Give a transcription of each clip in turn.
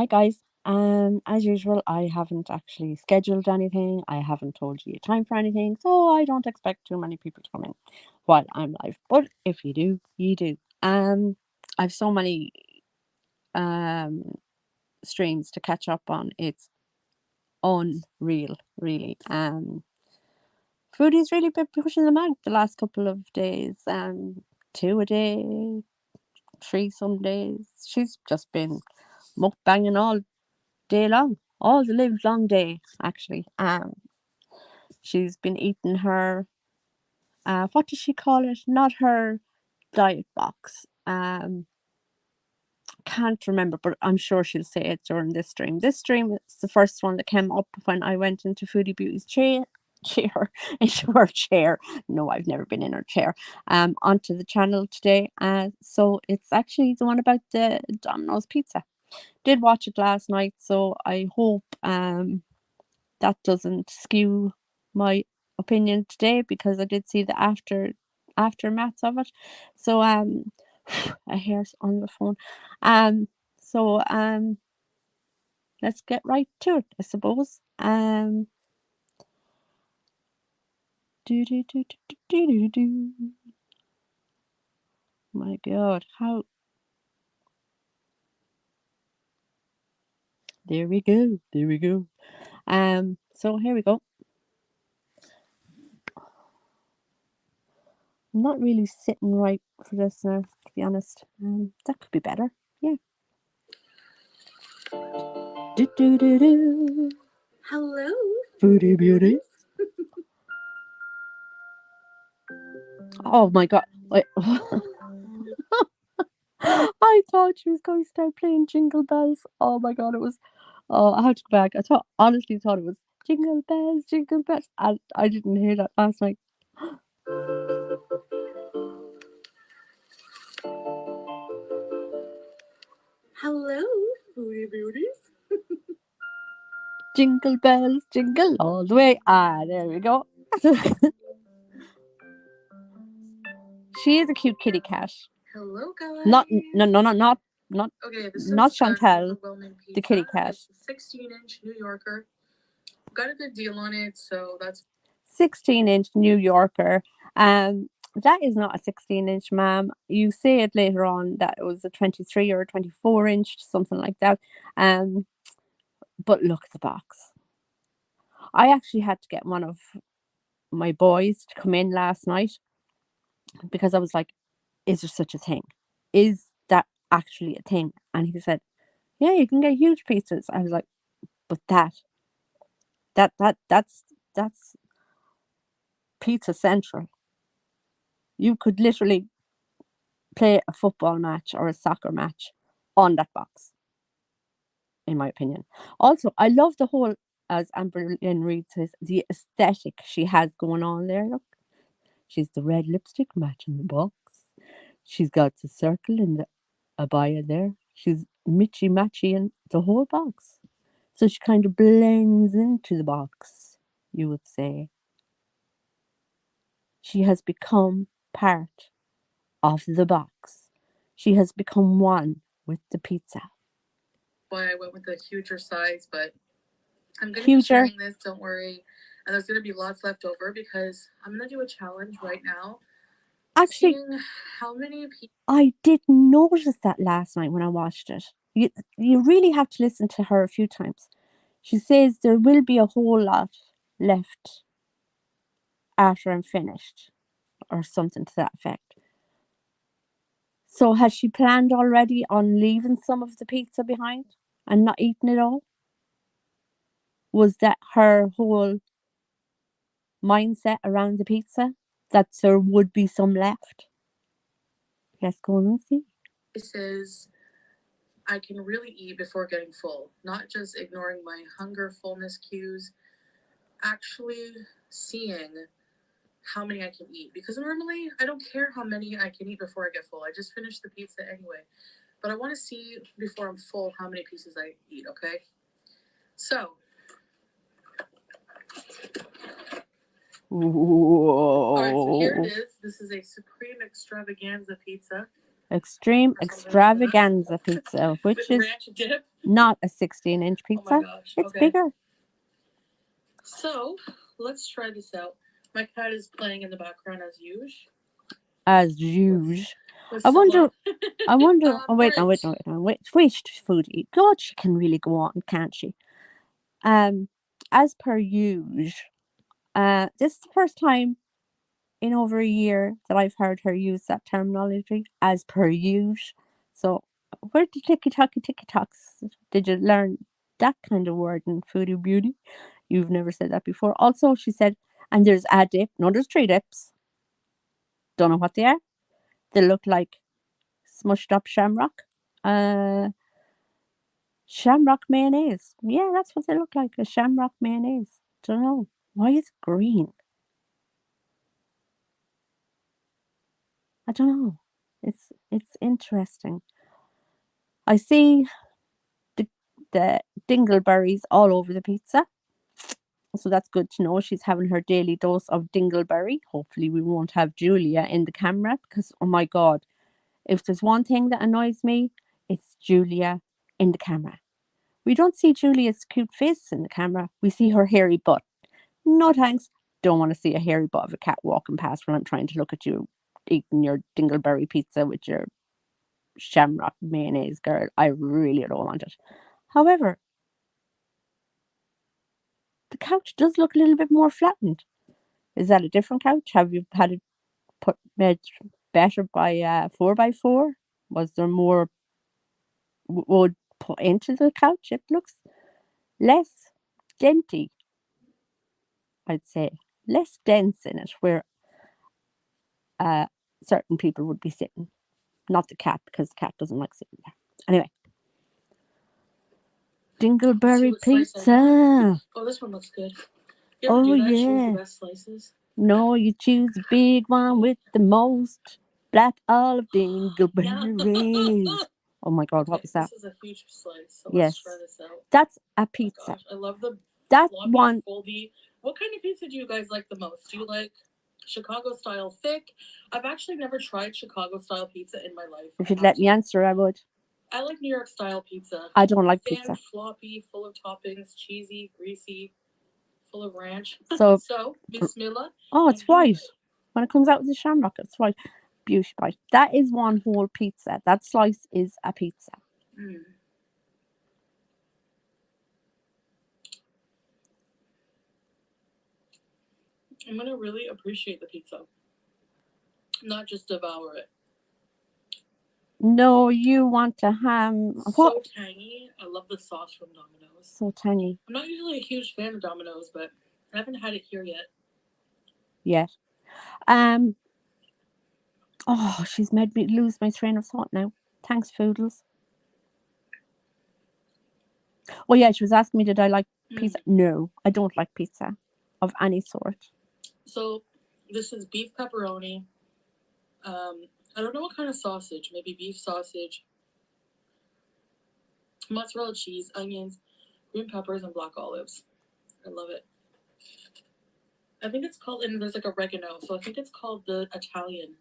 Hi guys. As usual, I haven't actually scheduled anything. I haven't told you a time for anything, so I don't expect too many people to come in while I'm live. But if you do, you do. I've so many um streams to catch up on. It's unreal, really. Foodie's really been pushing them out the last couple of days. Two a day, three some days. She's just been mukbanging all day long, all the live long day actually. She's been eating her what does she call it? Not her diet box. Can't remember, but I'm sure she'll say it during this stream. This stream is the first one that came up when I went into Foodie Beauty's chair into her chair. No, I've never been in her chair. Onto the channel today. So it's actually the one about the Domino's pizza. Did watch it last night, so I hope that doesn't skew my opinion today because I did see the aftermath of it. So I hear on the phone. Um so let's get right to it, I suppose. Do do do do do do do do. My God, how there we go. There we go. So here we go. I'm not really sitting right for this now, to be honest. That could be better. Yeah. Do do do do. Hello, Foodie beauty. Oh my God. Wait. I thought she was going to start playing Jingle Bells. Oh my God, it was. Oh, I have to go back. Honestly thought it was Jingle Bells, Jingle Bells. And I didn't hear that last night. hello, foodie beauties. Jingle Bells, jingle all the way. There we go. She is a cute kitty cat. Hello, guys. Not, no, no, no, not, Okay, this not is Chantel, overwhelming pizza. the kitty cat. It's a 16-inch New Yorker. Got a good deal on it, so that's 16-inch New Yorker. That is not a 16-inch, ma'am. You say it later on that it was a 23 or a 24-inch, something like that. Um, but look at the box. I actually had to get one of my boys to come in last night because I was like, "Is there such a thing? Is that actually a thing?" And he said, "Yeah, you can get huge pizzas." I was like, "But that's Pizza Central. You could literally play a football match or a soccer match on that box, in my opinion. Also, I love the whole, as Amber Lynn Reid says, the aesthetic she has going on there. Look, she's the red lipstick matching the box. She's got the circle in the abaya there. She's mitchy matchy in the whole box. So she kind of blends into the box, you would say. She has become part of the box. She has become one with the pizza. why I went with the huger size, but I'm going to be Huger. sharing this, don't worry. And there's going to be lots left over because I'm going to do a challenge right now. Actually, Seeing how many people. I did notice that last night when I watched it. You really have to listen to her a few times. She says there will be a whole lot left after I'm finished, or something to that effect. So has she planned already on leaving some of the pizza behind and not eating it all? Was that her whole mindset around the pizza? That there would be some left? Let's go and see. Says I can really eat before getting full, not just ignoring my hunger fullness cues, actually seeing how many I can eat. Because normally I don't care how many I can eat before I get full. I just finish the pizza anyway. But I want to see before I'm full how many pieces I eat, okay? So. Whoa. Alright, so here it is. This is a Supreme Extravaganza pizza. Extreme Extravaganza pizza, which with is ranch dip. Not a 16-inch Oh my pizza. gosh. It's Okay. bigger. So let's try this out. My cat is playing in the background as usual. As usual. With I wonder. someone. I wonder. Oh wait, no, wait, Right. no, wait, no, wait, foodie. God, she can really go on, can't she? Um, as per usual. This is the first time in over a year that I've heard her use that terminology. As per usual. So, where did ticky talks? Did you learn that kind of word in foodie beauty? You've never said that before. Also, she said, and there's a dip. No, there's 3 dips. Don't know what they are. They look like smushed up shamrock. Uh, Shamrock mayonnaise. Yeah, that's what they look like. A shamrock mayonnaise. Don't know. Why is it green? I don't know. It's interesting. I see the the dingleberries all over the pizza. So that's good to know. She's having her daily dose of dingleberry. Hopefully we won't have Julia in the camera because oh my god, if there's one thing that annoys me, it's Julia in the camera. We don't see Julia's cute face in the camera. We see her hairy butt. No thanks. Don't want to see a hairy butt of a cat walking past when I'm trying to look at you eating your dingleberry pizza with your shamrock mayonnaise, girl. I really don't want it. However, the couch does look a little bit more flattened. Is that a different couch? Have you had it made better by 4x4? Was there more wood put into the couch? It looks less denty, I'd say. Less dense in it, where uh, certain people would be sitting. Not the cat, because the cat doesn't like sitting there. Anyway, Let's see dingleberry what slice I got. pizza. Oh, this one looks good. You ever Oh do that? Choose the yeah. best slices? No, you choose the big one with the most black olive Yeah. dingleberries. Oh my god, what Okay, was that? this is a huge slice, so let's try Yes, this out. that's a Oh my pizza. gosh, I love the That floppy, one, foldy. What kind of pizza do you guys like the most? Do you like Chicago style thick? I've actually never tried Chicago style pizza in my life. if I you'd have let me to. answer, I would. I like New York style pizza. I don't like Thin, pizza. floppy, full of toppings, cheesy, greasy, full of ranch. So, So, bismillah, oh, and it's here we white. go. When it comes out with the shamrock, it's white. Beauty bite. That is one whole pizza. That slice is a pizza. Mm. I'm gonna really appreciate the pizza, not just devour it. No, you want a ham. What? So tangy. I love the sauce from Domino's. So tangy. I'm not usually a huge fan of Domino's, but I haven't had it here yet. Yet. Um. Oh, she's made me lose my train of thought now. Thanks, Foodles. Oh yeah, she was asking me did I like Mm. pizza. No, I don't like pizza of any sort. So this is beef pepperoni. I don't know what kind of sausage. Maybe beef sausage, mozzarella cheese, onions, green peppers, and black olives. I love it. I think it's called, and there's like oregano, so I think it's called the Italian.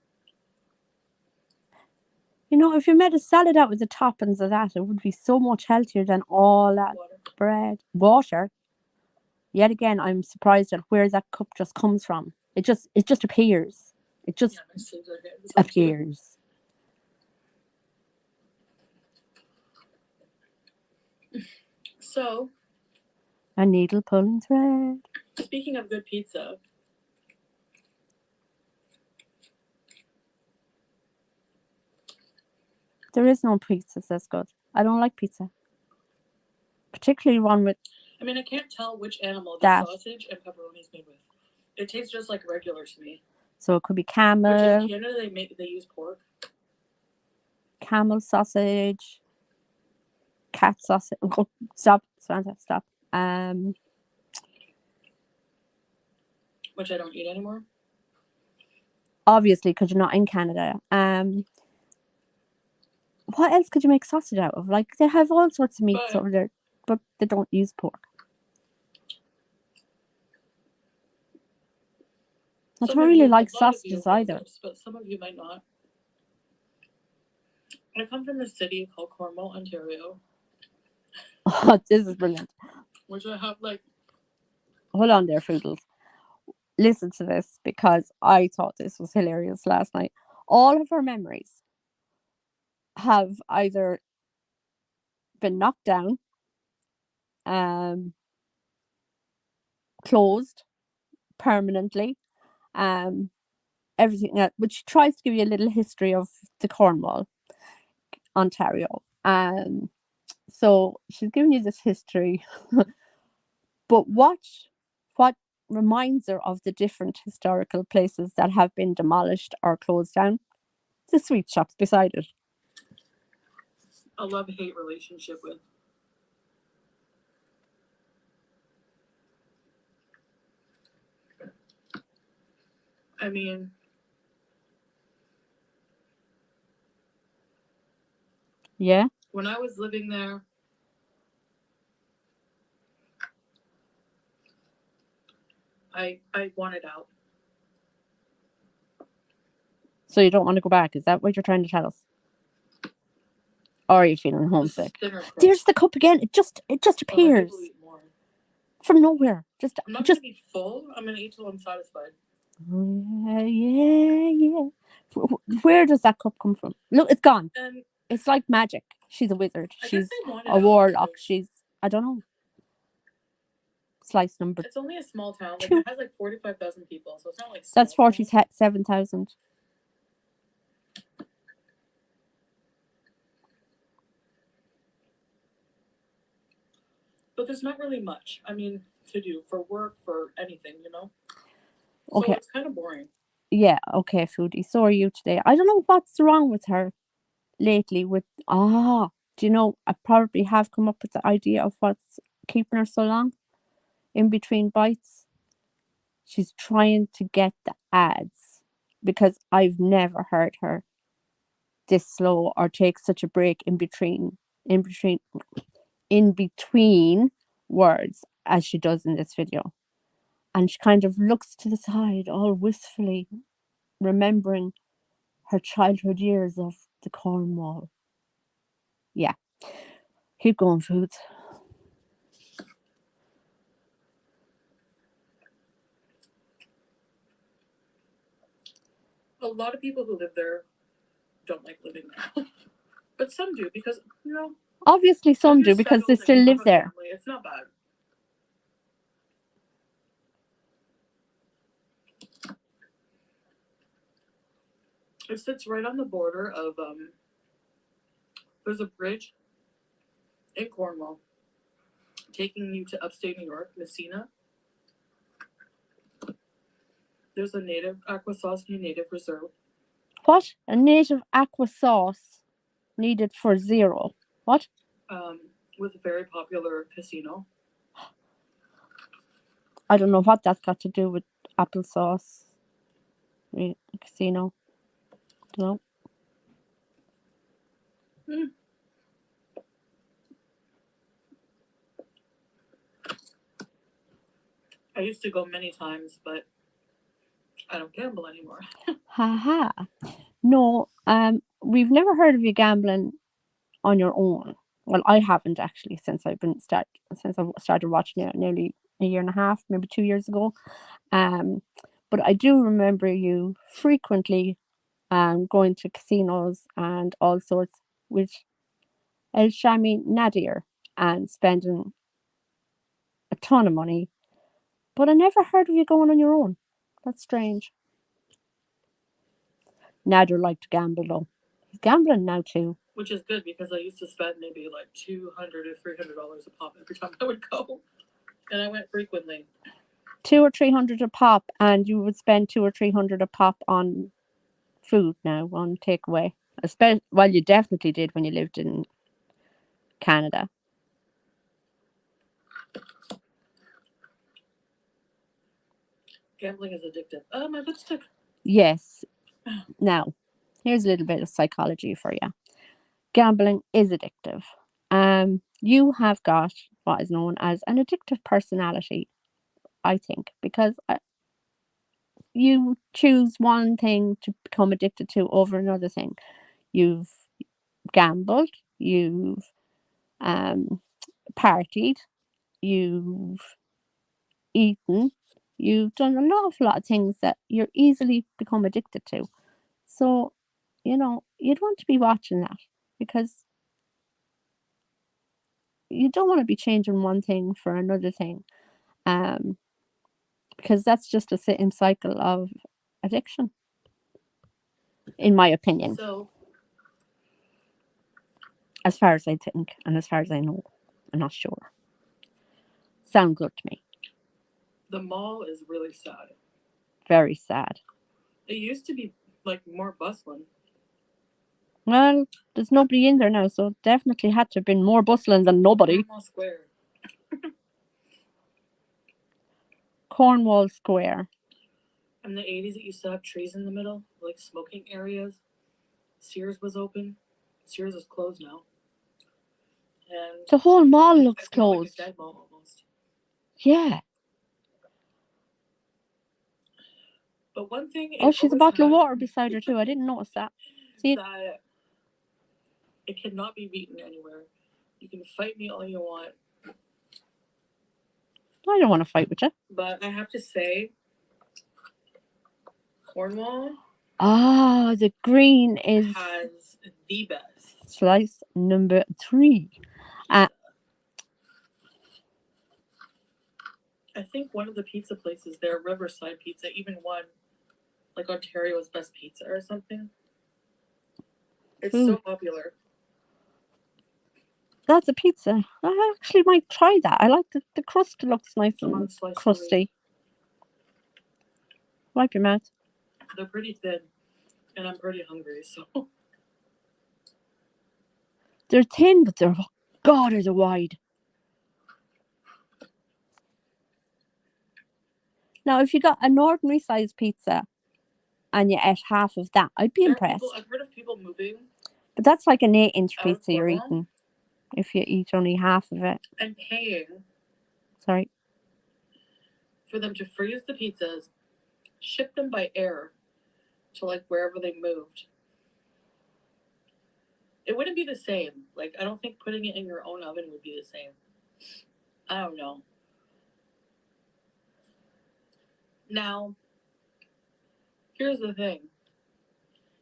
You know, if you made a salad out with the toppings of that, it would be so much healthier than all that Water. bread. Water. Yet again, I'm surprised at where that cup just comes from. It just appears. It Yeah, just my sleeves are getting some too. appears. So, A needle pulling thread. speaking of good pizza, There is no pizza that's good. I don't like pizza, particularly one with I mean, I can't tell which animal the that. sausage and pepperoni is made with. It tastes just like regular to me. So it could be Which in camel, Canada they use pork, camel sausage, cat sausage. Oh, stop, Samantha, stop. which I don't eat anymore. Obviously, because you're not in Canada. What else could you make sausage out of? Like they have all sorts of meats But over there, but they don't use pork. I some don't of really you, a like lot of you sausages know either. this, but some of you might not. I come from a city called Cornwall, Ontario. Oh, this is brilliant. which I have like. Hold on there, Foodles. Listen to this because I thought this was hilarious last night. All of her memories have either been knocked down, um, closed permanently, um, everything else. But she tries to give you a little history of the Cornwall, Ontario. So she's giving you this history, but what reminds her of the different historical places that have been demolished or closed down? The sweet shops beside it. A love-hate relationship with. I mean, Yeah. when I was living there, I wanted out. So you don't want to go back? Is that what you're trying to tell us? Or are you feeling This is homesick? thinner crust. There's the cup again. It just Oh, my people appears eat more. from nowhere. Just I'm not just gonna be full. I'm gonna eat till I'm satisfied. yeah. Where does that cup come from? Look, it's gone. And It's like magic. She's a wizard. I guess She's they wanted a out warlock. because She's I don't know. Slice number it's only a small town. Like two. it has like 45,000 people, so it's not like small That's town. 47,000. But there's not really much. I mean, to do for work, for anything, you know. So Okay. it's kind of boring. Yeah. Okay, foodie. So are you today? I don't know what's wrong with her lately. Do you know? I probably have come up with the idea of what's keeping her so long in between bites. She's trying to get the ads because I've never heard her this slow or take such a break in between in between words as she does in this video. And she kind of looks to the side all wistfully, remembering her childhood years of the Cornwall. Yeah. Keep going, Foods. A lot of people who live there don't like living there, but some do because Obviously some if you're do because they settled and still you live have a there. family, it's not bad. It sits right on the border of there's a bridge in Cornwall taking you to upstate New York, Messina. There's a native aqua sauce native reserve. What? A native aqua sauce needed for zero. What? With a very popular casino. I don't know what that's got to do with applesauce. Casino. Don't know. I used to go many times, but I don't gamble anymore. Ha ha. No, we've never heard of you gambling on your own. Well, I haven't actually since I started watching it nearly a year and a half, maybe 2 years ago. Um, but I do remember you frequently going to casinos and all sorts with El Shami Nadir and spending a ton of money. But I never heard of you going on your own. That's strange. Nadir liked to gamble though. He's gambling now too. Which is good because I used to spend maybe like $200 or $300 a pop every time I would go, and I went frequently. 200 or 300 a pop, and you would spend 200 or 300 a pop on food now on takeaway. Well, you definitely did when you lived in Canada. Gambling is addictive. Oh, my lipstick. Yes. Now, here's a little bit of psychology for you. Gambling is addictive. You have got what is known as an addictive personality, I think, because you choose one thing to become addicted to over another thing. You've gambled, you've um, partied, you've eaten, you've done an awful lot of things that you're easily become addicted to. So, you'd want to be watching that because you don't want to be changing one thing for another thing. Um, because that's just a sitting cycle of addiction, in my opinion, So as far as I think and as far as I know. I'm not sure. Sound good to me. the mall is really sad. Very sad. It used to be like more bustling. Well, there's nobody in there now, so it definitely had to have been more bustling than nobody. Cornwall Square. Cornwall Square. In the 80s, it used to have trees in the middle, like smoking areas. Sears was open. Sears is closed now. And The whole mall it looks felt like a closed. dead mall almost. Yeah. But one thing Oh, it she's a always bottle of had water beside her too. I didn't notice that. See, that it cannot be beaten anywhere. You can fight me all you want, I don't want to fight with you. but I have to say, Cornwall Ah, the green is has the best slice number 3. Uh, pizza. I think one of the pizza places there, Riverside Pizza, even won like Ontario's best pizza or something. It's so food. popular. That's a pizza. I actually might try that. I like the crust looks nice I'm on and slice 3. crusty. Wipe your mouth. They're pretty thin, and I'm pretty hungry, so They're thin, but they're God, are they wide. Now, if you got an ordinary size pizza and you ate half of that, I'd be there are people. impressed. I've heard of people moving But that's like an 8-inch out of pizza you're Cornwall eating if you eat only half of it. and paying Sorry. for them to freeze the pizzas, ship them by air to like wherever they moved. It wouldn't be the same. Like, I don't think putting it in your own oven would be the same. I don't know. Now, here's the thing.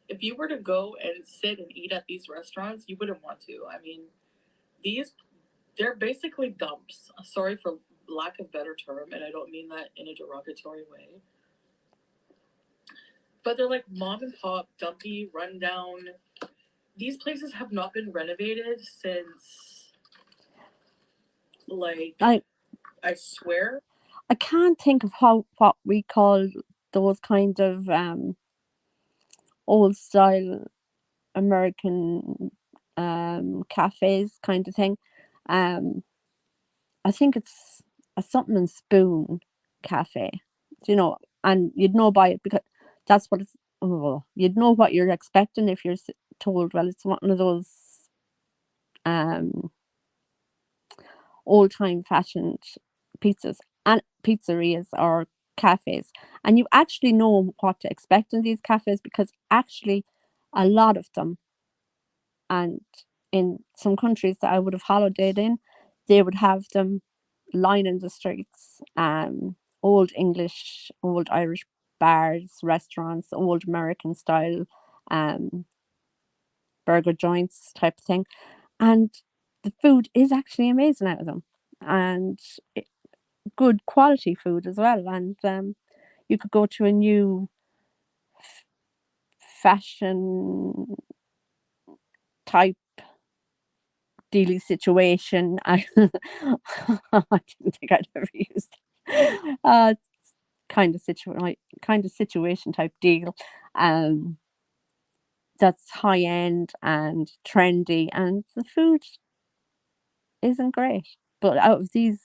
If you were to go and sit and eat at these restaurants, you wouldn't want to. I mean, they're basically dumps. Sorry for lack of better term, and I don't mean that in a derogatory way. But they're like mom and pop, dumpy, rundown. These places have not been renovated since, like, I swear. I can't think of what we call those kind of old style American cafes kind of thing. Um I think it's a something and spoon cafe. And you'd know by it because that's what it's. Oh, you'd know what you're expecting if you're told. Well, it's one of those um old time fashioned pizzas and pizzerias or cafes, and you actually know what to expect in these cafes because actually a lot of them, and in some countries that I would have holidayed in, they would have them lining the streets. Old English, old Irish bars, restaurants, old American style um burger joints type of thing. And the food is actually amazing out of them. And good quality food as well. And you could go to a new fashion type dealy situation. I didn't think I'd ever use that. Kind of situation type deal. Um, that's high end and trendy, and the food isn't great. But out of these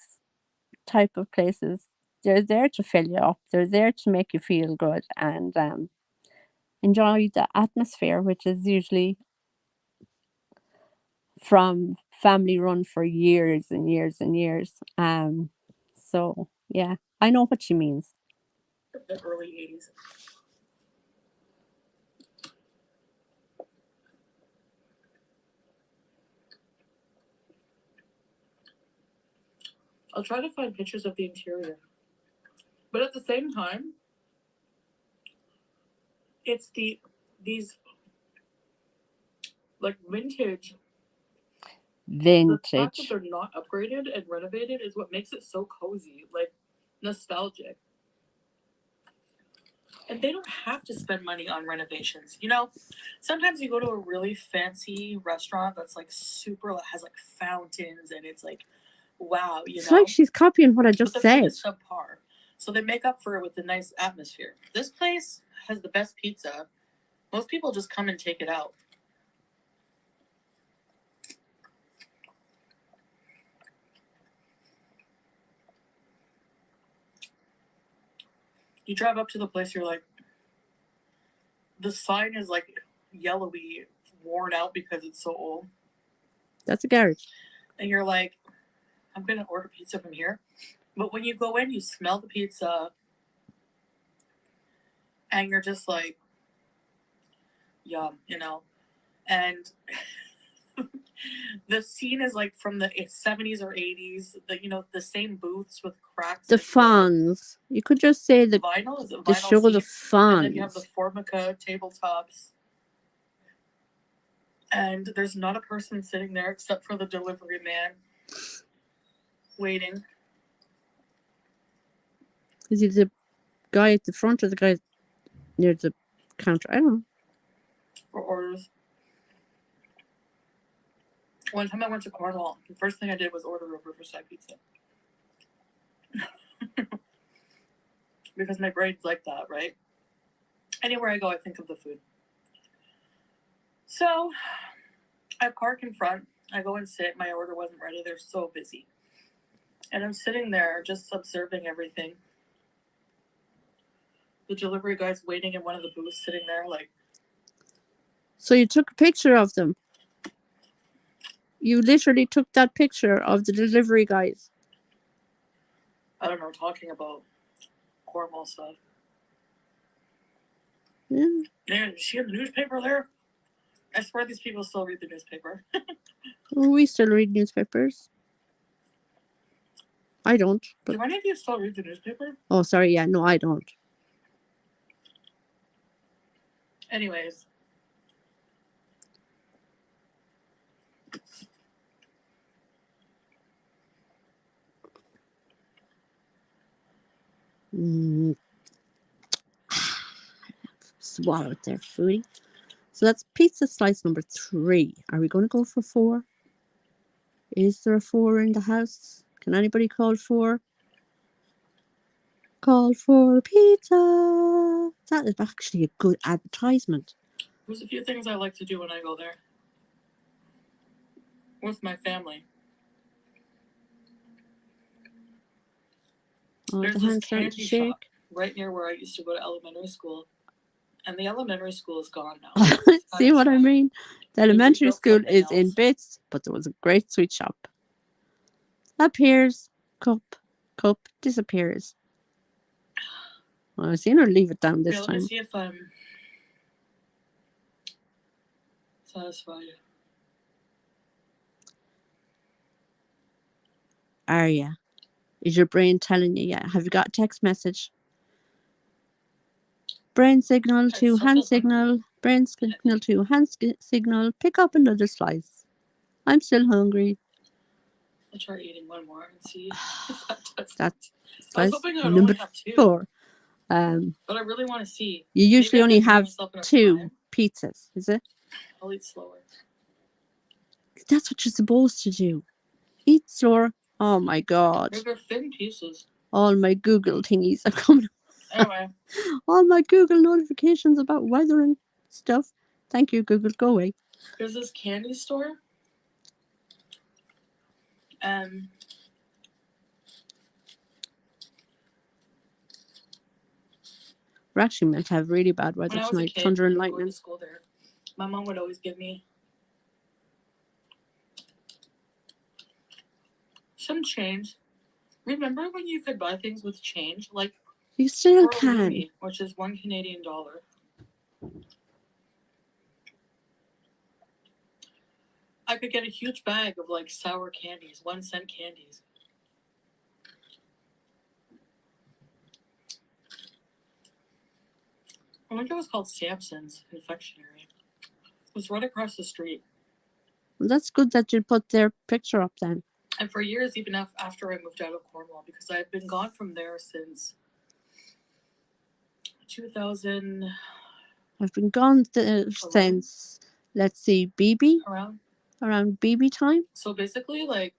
type of places, they're there to fill you up. They're there to make you feel good and enjoy the atmosphere, which is usually from family run for years and years and years. So yeah, I know what she means. The early 80s. I'll try to find pictures of the interior. But at the same time, it's these like vintage. The fact that they're not upgraded and renovated is what makes it so cozy, like nostalgic. And they don't have to spend money on renovations. You know, sometimes you go to a really fancy restaurant that's like super, has like fountains and it's like, wow, you It's know. like she's copying what I just But the said. food is subpar. So they make up for it with the nice atmosphere. This place has the best pizza. Most people just come and take it out. You drive up to the place, you're like, the sign is like yellowy, worn out because it's so old. That's a garage. And you're like, I'm going to order pizza from here. But when you go in, you smell the pizza and you're just like, yum, you know. And the scene is like from the 70s or 80s, the same booths with cracks. The fans. You could just say the vinyl, is it vinyl the show seats? the fans. And then you have the Formica tabletops. And there's not a person sitting there except for the delivery man waiting. Is he the guy at the front or the guy near the counter? I don't know. For orders. One time I went to Cornwall, the first thing I did was order a Riverside pizza. Because my brain's like that, right? Anywhere I go, I think of the food. So I park in front. I go and sit. My order wasn't ready. They're so busy. And I'm sitting there just observing everything. The delivery guy's waiting in one of the booths, sitting there like. So you took a picture of them? You literally took that picture of the delivery guys? I don't know, talking about Cornwall stuff. Yeah. Yeah, did she have the newspaper there? I swear these people still read the newspaper. We still read newspapers. I don't. But... Do any of you still read the newspaper? Oh, sorry. Yeah, no, I don't. Anyways. Swallow it there, foodie. So that's pizza slice number 3. Are we going to go for 4? Is there a 4 in the house? Can anybody call 4? Call for pizza. That is actually a good advertisement. There's a few things I like to do when I go there. With my family. Oh, there's the this hand's starting to candy shake. shop right near where I used to go to elementary school. And the elementary school is gone now. See what I mean? The elementary school is else. in bits, but there was a great sweet shop. Appears, cup, disappears. Well, I've seen her leave it down this time. Let me see if I'm satisfied. Are ya? Is your brain telling you yet? Have you got a text message? Brain signal to hand signal. Brain signal to hand signal. Pick up another slice. I'm still hungry. I'll try eating one more and see if that does. That's I was hoping I would number only have 2. 4. But I really want to see. You usually only have 2 pizzas, is it? I'll eat slower. That's what you're supposed to do. Eat slower. Oh my god. They're thin pieces. All my Google thingies are coming. Anyway. All my Google notifications about weather and stuff. Thank you, Google. Go away. There's this candy store. We're actually meant to have really bad weather tonight. Thunder and lightning. To school there, my mom would always give me some change. Remember when you could buy things with change? Like, you still can. Louis, which is $1 Canadian. I could get a huge bag of like sour candies, 1-cent candies. I think it was called Samson's Confectionery. It was right across the street. Well, that's good that you put their picture up then. And for years, even after I moved out of Cornwall, because I've been gone from there since 2000. I've been gone since, let's see, BB? Around BB time. So basically, like,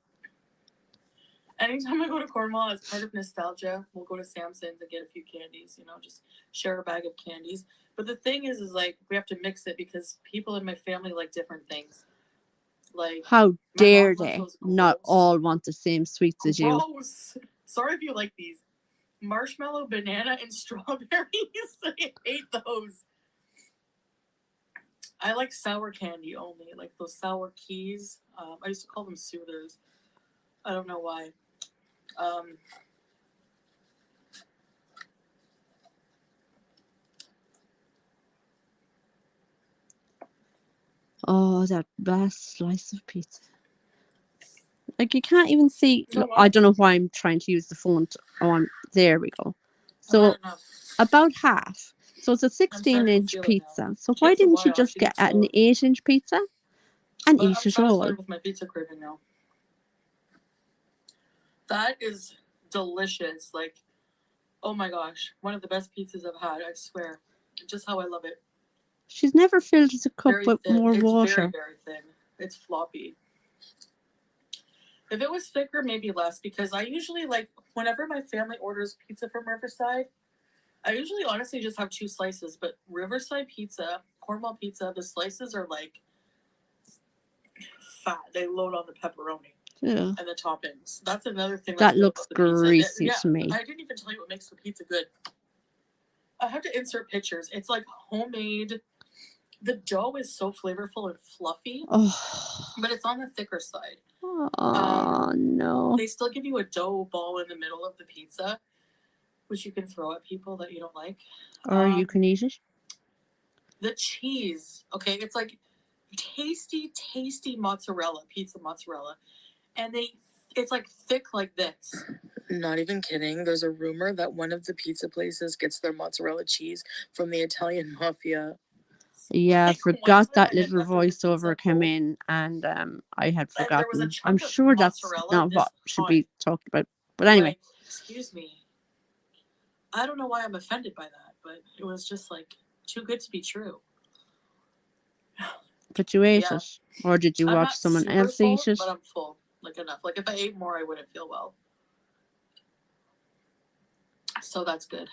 anytime I go to Cornwall, as part of nostalgia, we'll go to Samson's and get a few candies, you know, just share a bag of candies. But the thing is like, we have to mix it because people in my family like different things. Like, how dare they not all want the same sweets as you? Gross. Sorry if you like these. Marshmallow, banana, and strawberries. I hate those. I like sour candy only, like those sour keys. I used to call them soothers. I don't know why. Oh, that last slice of pizza. Like, you can't even see. I don't know why I'm trying to use the phone on. There we go. So about half. So it's a 16-inch pizza. So why didn't you just get an 8-inch pizza and eat it all? I'm with my pizza craving now. That is delicious. Like, oh my gosh, one of the best pizzas I've had. I swear, just how I love it. She's never filled the cup with more water. It's very, very thin. It's floppy. If it was thicker, maybe less, because I usually, like, whenever my family orders pizza from Riverside, I usually honestly just have 2 slices. But Riverside pizza, Cornwall pizza, the slices are like fat. They load on the pepperoni. Yeah. And the toppings. That's another thing that looks greasy to me. I didn't even tell you what makes the pizza good. I have to insert pictures. It's like homemade. The dough is so flavorful and fluffy, but it's on the thicker side. Oh, no. They still give you a dough ball in the middle of the pizza, which you can throw at people that you don't like. Or you can eat it. The cheese, okay, it's like tasty, tasty mozzarella, pizza mozzarella. And it's like thick like this. Not even kidding. There's a rumor that one of the pizza places gets their mozzarella cheese from the Italian mafia. Yeah, I forgot that little voiceover came in, and I had forgotten. I'm sure that's not what should be talked about. But anyway. Like, excuse me. I don't know why I'm offended by that, but it was just like too good to be true. But you ate it? Or did you watch someone else eat it? But I'm full. Like, enough. Like, if I ate more, I wouldn't feel well. So that's good.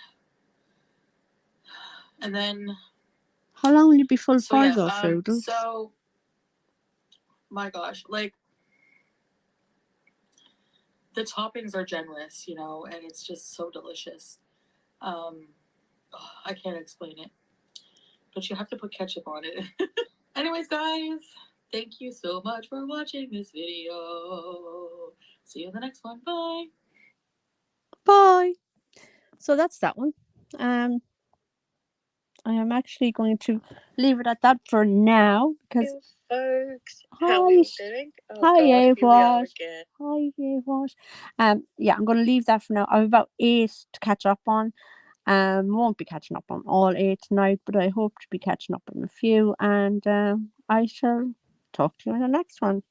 And then... How long will you be full for, though, Foodles? So, my gosh, like, the toppings are generous, you know, and it's just so delicious. I can't explain it. But you have to put ketchup on it. Anyways, guys, thank you so much for watching this video. See you in the next one. Bye. Bye. So that's that one. I am actually going to leave it at that for now because folks, how are you doing? Hi, Avash. Hi, Avash. Yeah, I'm going to leave that for now. I have about 8 to catch up on. Won't be catching up on all 8 tonight, but I hope to be catching up on a few, and I shall talk to you in the next one.